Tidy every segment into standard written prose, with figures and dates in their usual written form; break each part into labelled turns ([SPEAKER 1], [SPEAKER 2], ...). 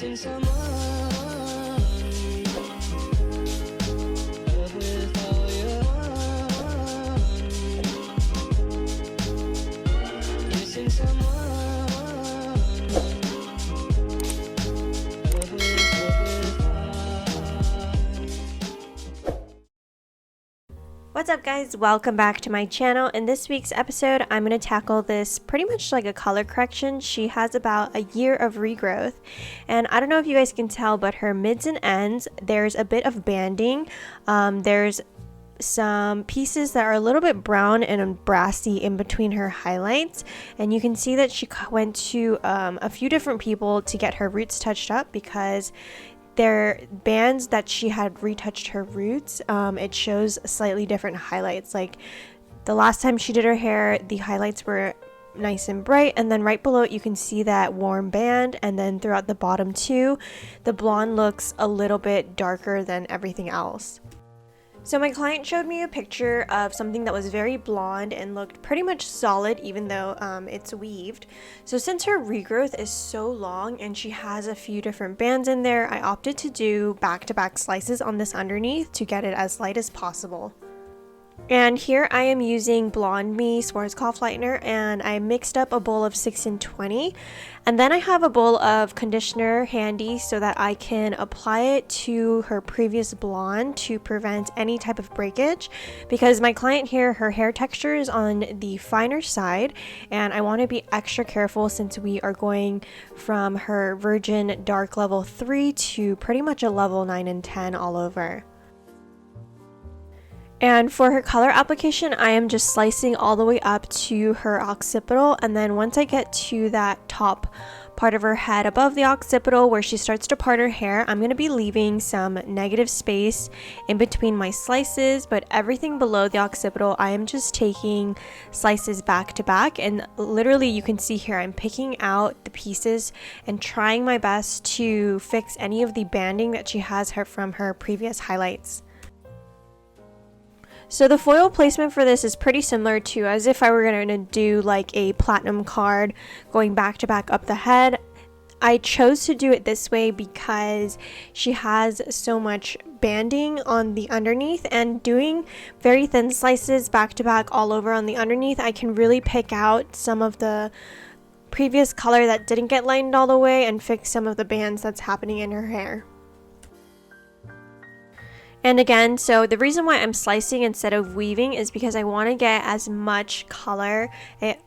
[SPEAKER 1] Missing someone, love with all your heart. Missing someone, love with heart.
[SPEAKER 2] What's up guys, welcome back to my channel. In this week's episode, I'm going to tackle this pretty much like a color correction. She has about a year of regrowth, and I don't know if you guys can tell, but her mids and ends, there's a bit of banding. There's some pieces that are a little bit brown and brassy in between her highlights, and you can see that she went to a few different people to get her roots touched up because they're bands that she had retouched her roots. It shows slightly different highlights. Like the last time she did her hair, the highlights were nice and bright, and then right below it you can see that warm band, and then throughout the bottom too, the blonde looks a little bit darker than everything else. So my client showed me a picture of something that was very blonde and looked pretty much solid, even though it's weaved. So since her regrowth is so long and she has a few different bands in there, I opted to do back-to-back slices on this underneath to get it as light as possible. And here I am using Blonde Me Schwarzkopf lightener, and I mixed up a bowl of 6 and 20, and then I have a bowl of conditioner handy so that I can apply it to her previous blonde to prevent any type of breakage, because my client here, her hair texture is on the finer side, and I want to be extra careful since we are going from her virgin dark level 3 to pretty much a level 9 and 10 all over. And for her color application, I am just slicing all the way up to her occipital, and then once I get to that top part of her head above the occipital where she starts to part her hair, I'm going to be leaving some negative space in between my slices, but everything below the occipital I am just taking slices back to back, and literally you can see here I'm picking out the pieces and trying my best to fix any of the banding that she has from her previous highlights. So the foil placement for this is pretty similar to as if I were going to do like a platinum card going back to back up the head. I chose to do it this way because she has so much banding on the underneath, and doing very thin slices back to back all over on the underneath, I can really pick out some of the previous color that didn't get lightened all the way and fix some of the bands that's happening in her hair. And again, so the reason why I'm slicing instead of weaving is because I want to get as much color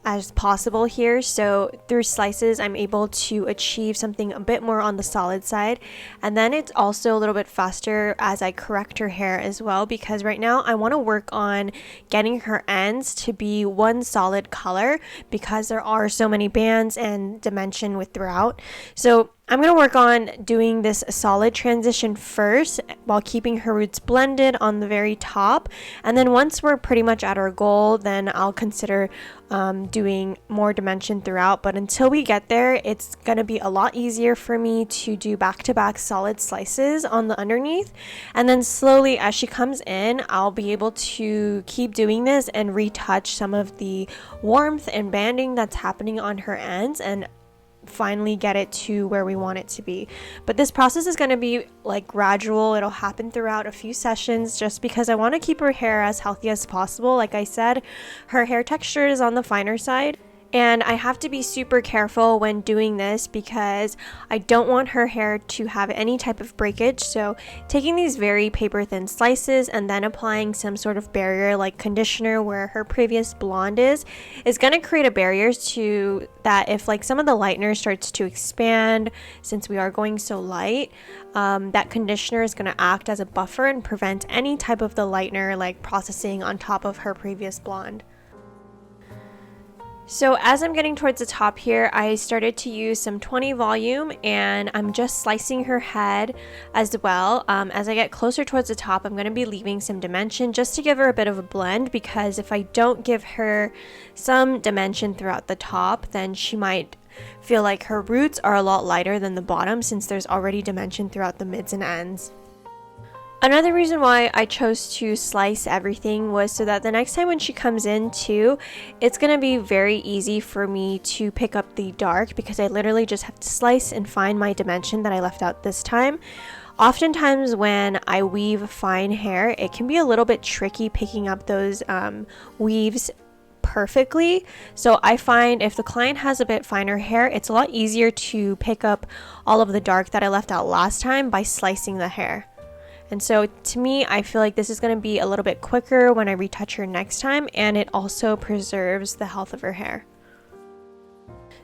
[SPEAKER 2] as possible here. So through slices, I'm able to achieve something a bit more on the solid side. And then it's also a little bit faster as I correct her hair as well, because right now I want to work on getting her ends to be one solid color because there are so many bands and dimension with throughout. So I'm going to work on doing this solid transition first while keeping her roots blended on the very top, and then once we're pretty much at our goal, then I'll consider doing more dimension throughout. But until we get there, it's going to be a lot easier for me to do back-to-back solid slices on the underneath, and then slowly as she comes in, I'll be able to keep doing this and retouch some of the warmth and banding that's happening on her ends and finally get it to where we want it to be. But this process is going to be like gradual. It'll happen throughout a few sessions just because I want to keep her hair as healthy as possible. Like I said, her hair texture is on the finer side, and I have to be super careful when doing this because I don't want her hair to have any type of breakage. So taking these very paper thin slices and then applying some sort of barrier like conditioner where her previous blonde is going to create a barrier to that if like some of the lightener starts to expand, since we are going so light, that conditioner is going to act as a buffer and prevent any type of the lightener like processing on top of her previous blonde. So as I'm getting towards the top here, I started to use some 20 volume, and I'm just slicing her head as well. As I get closer towards the top, I'm going to be leaving some dimension just to give her a bit of a blend, because if I don't give her some dimension throughout the top, then she might feel like her roots are a lot lighter than the bottom since there's already dimension throughout the mids and ends. Another reason why I chose to slice everything was so that the next time when she comes in too, it's going to be very easy for me to pick up the dark, because I literally just have to slice and find my dimension that I left out this time. Oftentimes when I weave fine hair, it can be a little bit tricky picking up those weaves perfectly. So I find if the client has a bit finer hair, it's a lot easier to pick up all of the dark that I left out last time by slicing the hair. And so to me, I feel like this is going to be a little bit quicker when I retouch her next time, and it also preserves the health of her hair.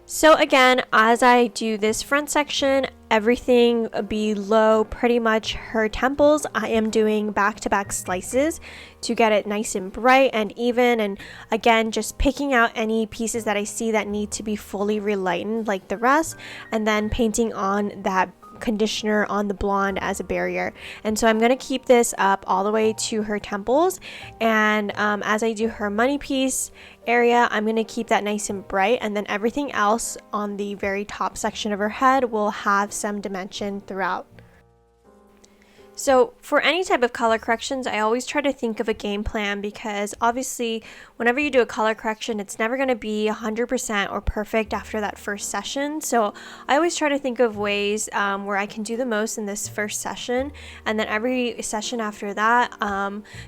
[SPEAKER 2] So again, as I do this front section, everything below pretty much her temples, I am doing back-to-back slices to get it nice and bright and even, and again, just picking out any pieces that I see that need to be fully relightened like the rest, and then painting on that conditioner on the blonde as a barrier. And so I'm going to keep this up all the way to her temples, and as I do her money piece area, I'm going to keep that nice and bright, and then everything else on the very top section of her head will have some dimension throughout. So for any type of color corrections, I always try to think of a game plan, because obviously whenever you do a color correction, it's never going to be 100% or perfect after that first session. So I always try to think of ways where I can do the most in this first session, and then every session after that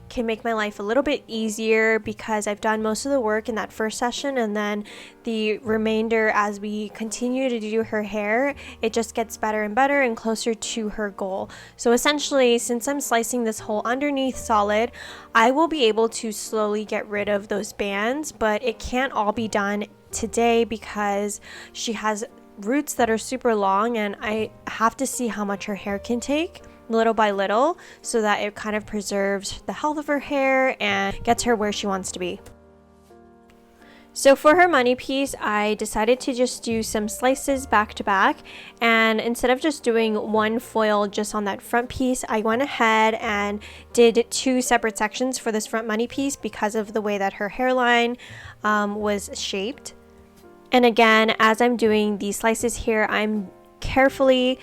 [SPEAKER 2] can make my life a little bit easier, because I've done most of the work in that first session, and then the remainder, as we continue to do her hair, it just gets better and better and closer to her goal. So essentially, since I'm slicing this whole underneath solid, I will be able to slowly get rid of those bands, but it can't all be done today because she has roots that are super long, and I have to see how much her hair can take little by little, so that it kind of preserves the health of her hair and gets her where she wants to be. So for her money piece, I decided to just do some slices back to back, and instead of just doing one foil just on that front piece, I went ahead and did two separate sections for this front money piece because of the way that her hairline was shaped. And again, as I'm doing these slices here, I'm carefully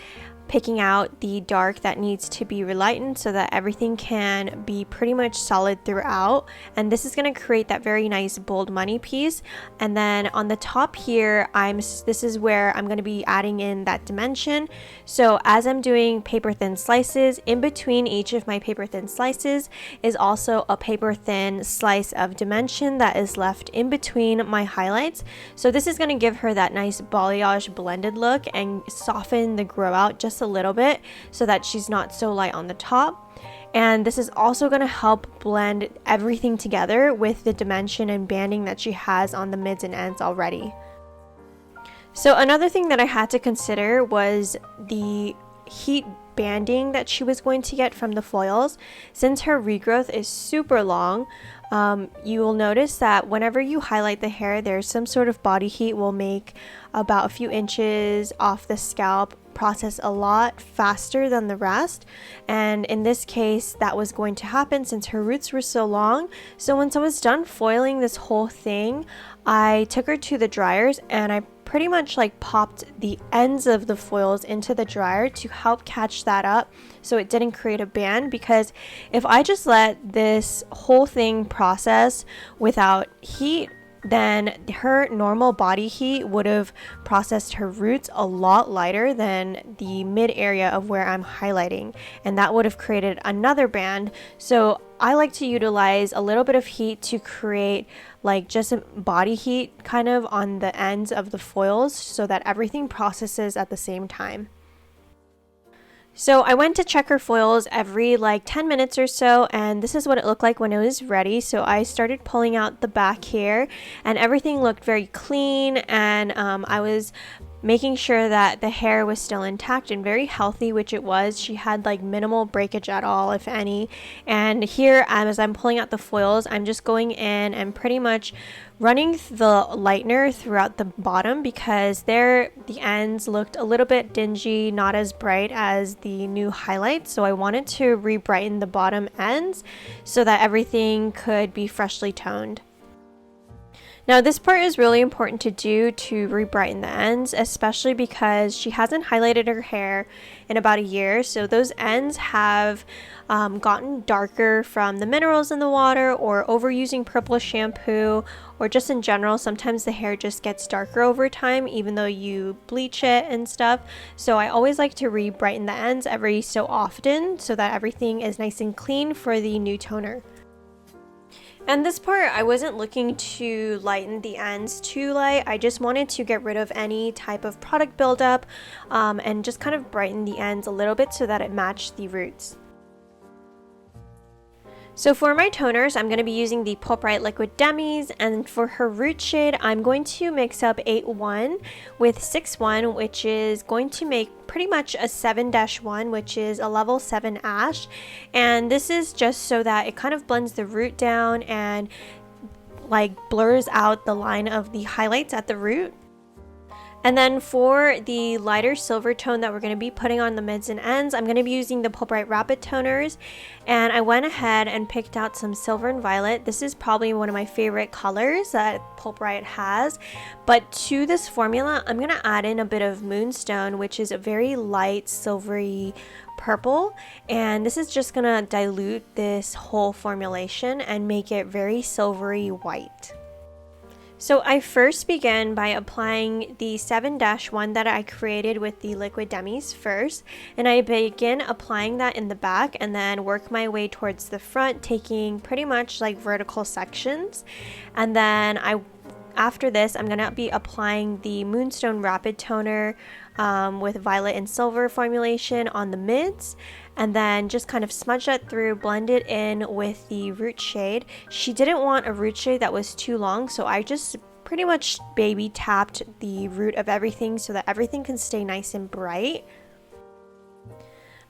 [SPEAKER 2] picking out the dark that needs to be relightened so that everything can be pretty much solid throughout. And this is going to create that very nice bold money piece. And then on the top here, this is where I'm going to be adding in that dimension. So as I'm doing paper thin slices, in between each of my paper thin slices is also a paper thin slice of dimension that is left in between my highlights. So this is going to give her that nice balayage blended look and soften the grow out just a little bit so that she's not so light on the top. And this is also going to help blend everything together with the dimension and banding that she has on the mids and ends already. So another thing that I had to consider was the heat banding that she was going to get from the foils. Since her regrowth is super long, you will notice that whenever you highlight the hair, there's some sort of body heat will make about a few inches off the scalp process a lot faster than the rest. And in this case, that was going to happen since her roots were so long. So once I was done foiling this whole thing, I took her to the dryers and I pretty much like popped the ends of the foils into the dryer to help catch that up so it didn't create a band, because if I just let this whole thing process without heat, then her normal body heat would have processed her roots a lot lighter than the mid area of where I'm highlighting, and that would have created another band. So I like to utilize a little bit of heat to create like just a body heat kind of on the ends of the foils so that everything processes at the same time. So I went to check her foils every like 10 minutes or so, and this is what it looked like when it was ready. So I started pulling out the back hair and everything looked very clean, and I was making sure that the hair was still intact and very healthy, which it was. She had like minimal breakage at all, if any. And here, as I'm pulling out the foils, I'm just going in and pretty much running the lightener throughout the bottom, because the ends looked a little bit dingy, not as bright as the new highlights. So I wanted to re-brighten the bottom ends so that everything could be freshly toned. Now this part is really important to do to re-brighten the ends, especially because she hasn't highlighted her hair in about a year, so those ends have gotten darker from the minerals in the water or overusing purple shampoo, or just in general sometimes the hair just gets darker over time even though you bleach it and stuff. So I always like to re-brighten the ends every so often so that everything is nice and clean for the new toner. And this part, I wasn't looking to lighten the ends too light. I just wanted to get rid of any type of product buildup and just kind of brighten the ends a little bit so that it matched the roots. So for my toners, I'm going to be using the Pulp Bright Liquid Demis, and for her root shade, I'm going to mix up 8-1 with 6-1, which is going to make pretty much a 7-1, which is a level 7 ash. And this is just so that it kind of blends the root down and like blurs out the line of the highlights at the root. And then for the lighter silver tone that we're going to be putting on the mids and ends, I'm going to be using the Pulp Bright Rapid toners, and I went ahead and picked out some silver and violet. This is probably one of my favorite colors that Pulp Bright has, but to this formula I'm going to add in a bit of Moonstone, which is a very light silvery purple, and this is just going to dilute this whole formulation and make it very silvery white. So I first began by applying the 7-1 that I created with the liquid demis first, and I begin applying that in the back and then work my way towards the front, taking pretty much like vertical sections. And then after this, I'm going to be applying the Moonstone Rapid Toner with violet and silver formulation on the mids, and then just kind of smudge that through, blend it in with the root shade. She didn't want a root shade that was too long, so I just pretty much baby tapped the root of everything so that everything can stay nice and bright.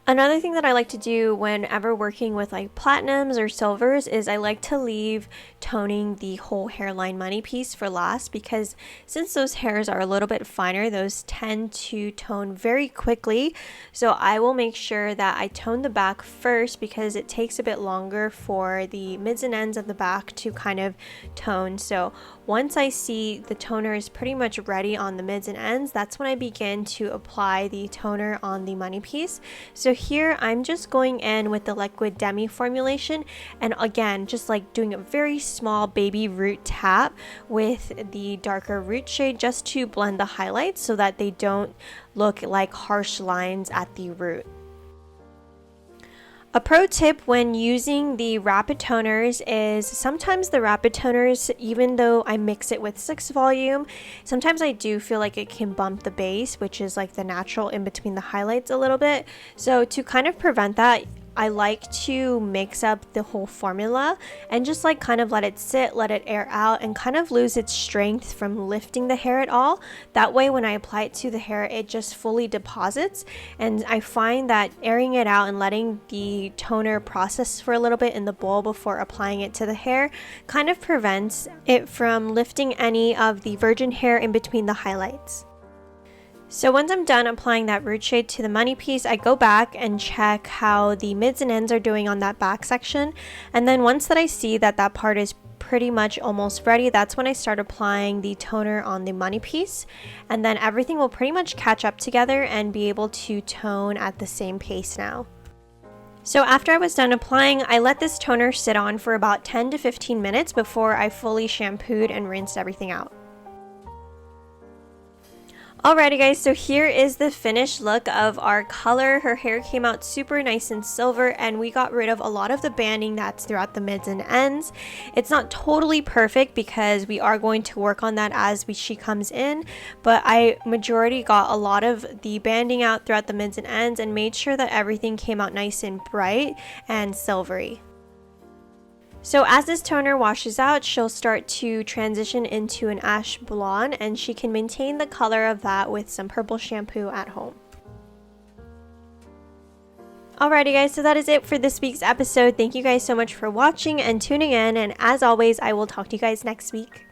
[SPEAKER 2] Another thing that I like to do whenever working with like platinums or silvers is I like to leave toning the whole hairline money piece for last, because since those hairs are a little bit finer, those tend to tone very quickly. So I will make sure that I tone the back first because it takes a bit longer for the mids and ends of the back to kind of tone. So once I see the toner is pretty much ready on the mids and ends, that's when I begin to apply the toner on the money piece. So here I'm just going in with the liquid demi formulation, and again just like doing a very small baby root tap with the darker root shade just to blend the highlights so that they don't look like harsh lines at the root. A pro tip when using the rapid toners is sometimes the rapid toners, even though I mix it with 6 volume, sometimes I do feel like it can bump the base, which is like the natural in between the highlights a little bit. So to kind of prevent that, I like to mix up the whole formula and just like kind of let it sit, let it air out, and kind of lose its strength from lifting the hair at all. That way when I apply it to the hair, it just fully deposits, and I find that airing it out and letting the toner process for a little bit in the bowl before applying it to the hair kind of prevents it from lifting any of the virgin hair in between the highlights. So once I'm done applying that root shade to the money piece, I go back and check how the mids and ends are doing on that back section. And then once that I see that that part is pretty much almost ready, that's when I start applying the toner on the money piece. And then everything will pretty much catch up together and be able to tone at the same pace now. So after I was done applying, I let this toner sit on for about 10 to 15 minutes before I fully shampooed and rinsed everything out. Alrighty guys, so here is the finished look of our color. Her hair came out super nice and silver, and we got rid of a lot of the banding that's throughout the mids and ends. It's not totally perfect because we are going to work on that as she comes in, but I majority got a lot of the banding out throughout the mids and ends and made sure that everything came out nice and bright and silvery. So as this toner washes out, she'll start to transition into an ash blonde, and she can maintain the color of that with some purple shampoo at home. Alrighty guys, so that is it for this week's episode. Thank you guys so much for watching and tuning in, and as always, I will talk to you guys next week.